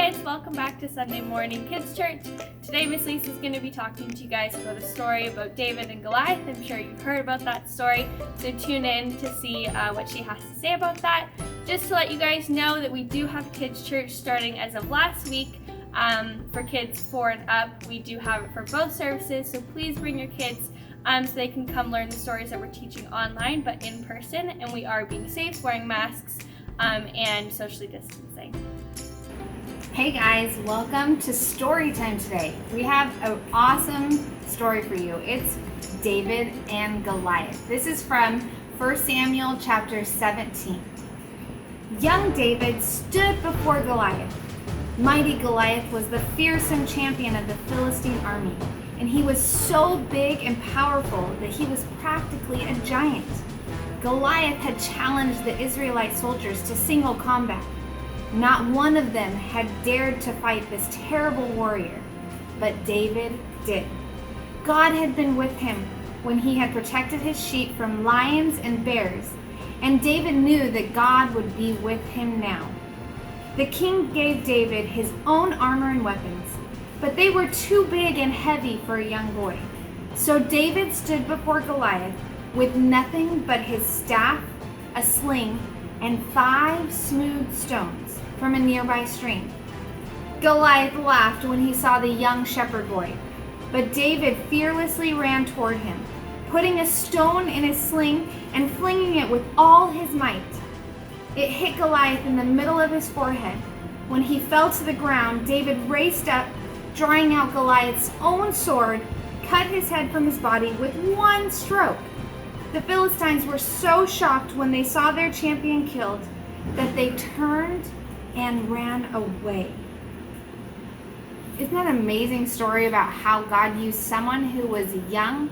kids, welcome back to Sunday Morning Kids Church. Today Miss Lisa is going to be talking to you guys about a story about David and Goliath. I'm sure you've heard about that story, so tune in to see what she has to say about that. Just to let you guys know that we do have Kids Church starting as of last week. For kids 4 and up, we do have it for both services, so please bring your kids so they can come learn the stories that we're teaching online but in person, and we are being safe, wearing masks, and socially distancing. Hey guys, welcome to story time today. We have an awesome story for you. It's David and Goliath. This is from 1 Samuel chapter 17. Young David stood before Goliath. Mighty Goliath was the fearsome champion of the Philistine army, and he was so big and powerful that he was practically a giant. Goliath had challenged the Israelite soldiers to single combat. Not one of them had dared to fight this terrible warrior, but David did. God had been with him when he had protected his sheep from lions and bears, and David knew that God would be with him now. The king gave David his own armor and weapons, but they were too big and heavy for a young boy. So David stood before Goliath with nothing but his staff, a sling, and 5 smooth stones from a nearby stream. Goliath laughed when he saw the young shepherd boy, but David fearlessly ran toward him, putting a stone in his sling and flinging it with all his might. It hit Goliath in the middle of his forehead. When he fell to the ground, David raced up, drawing out Goliath's own sword, cut his head from his body with one stroke. The Philistines were so shocked when they saw their champion killed that they turned and ran away. Isn't that an amazing story about how God used someone who was young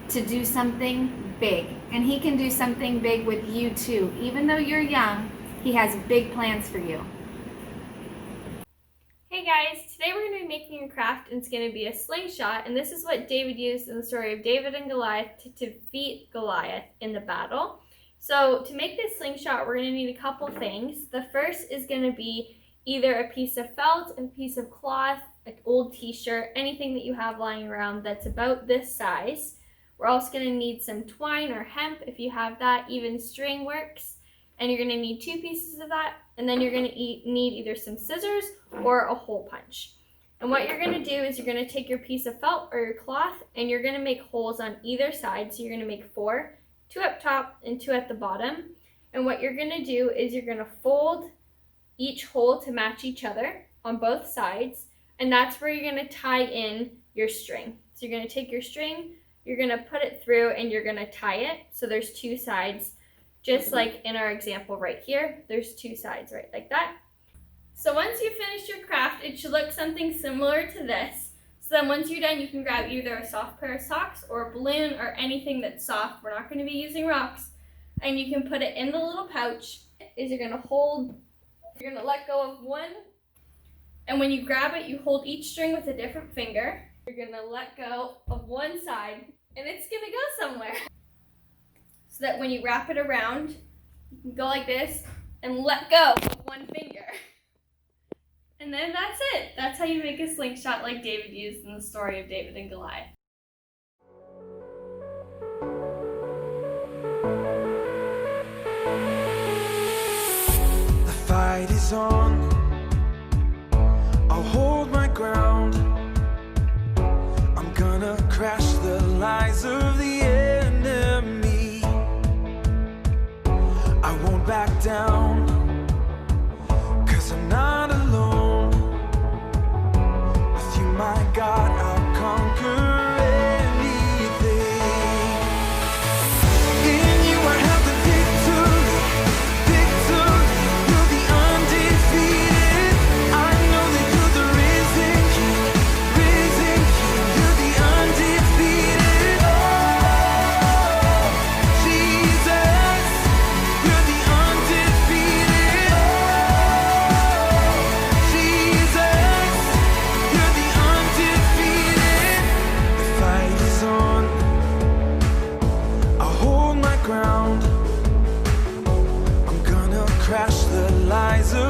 to do something big? And he can do something big with you too. Even though you're young, he has big plans for you. Hey guys, today we're going to be making a craft, and it's going to be a slingshot, and this is what David used in the story of David and Goliath to defeat Goliath in the battle. So to make this slingshot, we're going to need a couple things. The first is going to be either a piece of felt, a piece of cloth, an old t-shirt, anything that you have lying around that's about this size. We're also going to need some twine or hemp if you have that, even string works. And you're going to need 2 pieces of that, and then you're going to need either some scissors or a hole punch. And what you're going to do is you're going to take your piece of felt or your cloth, and you're going to make holes on either side. So you're going to make 4, 2 up top and 2 at the bottom. And what you're going to do is you're going to fold each hole to match each other on both sides, and that's where you're going to tie in your string. So you're going to take your string, you're going to put it through, and you're going to tie it. So there's 2 sides. Just like in our example right here, there's 2 sides right like that. So once you've finished your craft, it should look something similar to this. So then once you're done, you can grab either a soft pair of socks or a balloon or anything that's soft. We're not going to be using rocks. And you can put it in the little pouch. You're going to let go of one. And when you grab it, you hold each string with a different finger. You're going to let go of one side, and it's going to go somewhere. So that when you wrap it around, you can go like this and let go of one finger. And then that's it. That's how you make a slingshot like David used in the story of David and Goliath. The fight is on. I'll hold my ground. I'm gonna crash the lies of the enemy. I won't back down, 'cause I'm not alone. With you, my God, I'll conquer anything. In you I have the victory, victory. You're the undefeated. I know that you're the risen King, risen King. You're the undefeated. Oh, Jesus, you're the undefeated. Oh, Jesus, you're the undefeated. The fight is on. I'll hold my ground. I'm gonna crash the lies of